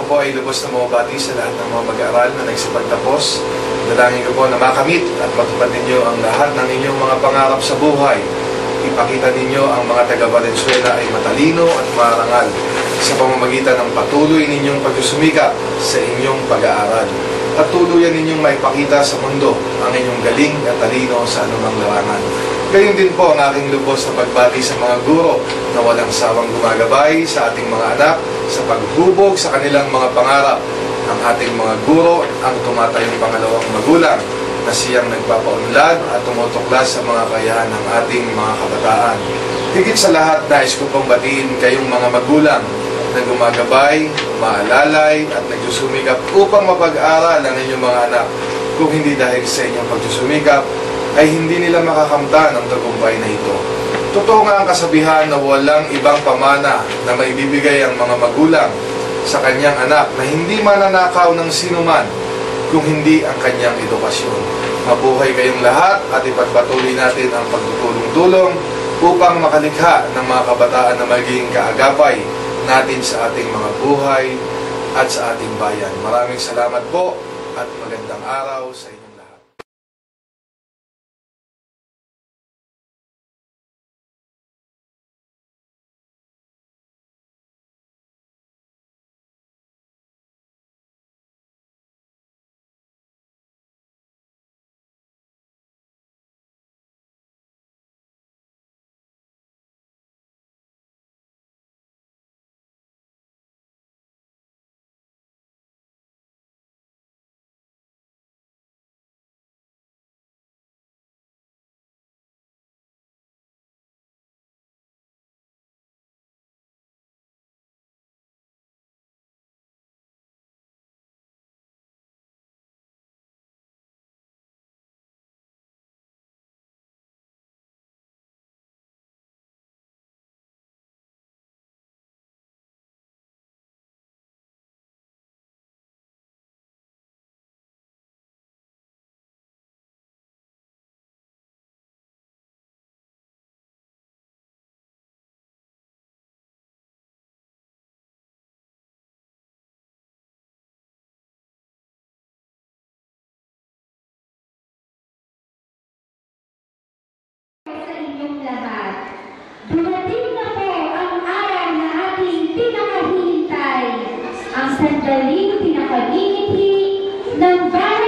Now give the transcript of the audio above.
po ay lubos na mababati sa lahat ng mga mag-aaral na nagsipagtapos. Dalangin ko po na makamit at matupad ninyo ang lahat ng inyong mga pangarap sa buhay. Ipakita ninyo ang mga taga-Valenzuela ay matalino at marangal sa pamamagitan ng patuloy ninyong pagsusumikap sa inyong pag-aaral. At tuluyan ninyong maipakita sa mundo ang inyong galing at talino sa anumang larangan. Gayon din po ang aking lubos na pagbati sa mga guro na walang sawang gumagabay sa ating mga anak sa paghubog sa kanilang mga pangarap. Ang ating mga guro ang tumatayong pangalawang magulang na siyang nagpapaunlad at tumutuklas sa mga kakayahan ng ating mga kabataan. Higit sa lahat, nais ko pong batiin kayong mga magulang na gumagabay, maalalay at nagsusumikap upang mapag-aral ang inyong mga anak. Kung hindi dahil sa inyong pagsusumikap, ay hindi nila makakamtan ang tagumpay na ito. Totoo nga ang kasabihan na walang ibang pamana na maibibigay ang mga magulang sa kanyang anak na hindi mananakaw ng sinuman kung hindi ang kanyang edukasyon. Mabuhay kayong lahat at ipagpatuloy natin ang pagtutulong-tulong upang makalikha ng mga kabataan na maging kaagapay natin sa ating mga buhay at sa ating bayan. Maraming salamat po at magandang araw sa inyo. Dumating na po ang araw na ating pinakahihintay, ang sandaling pinakainiti ng bayan.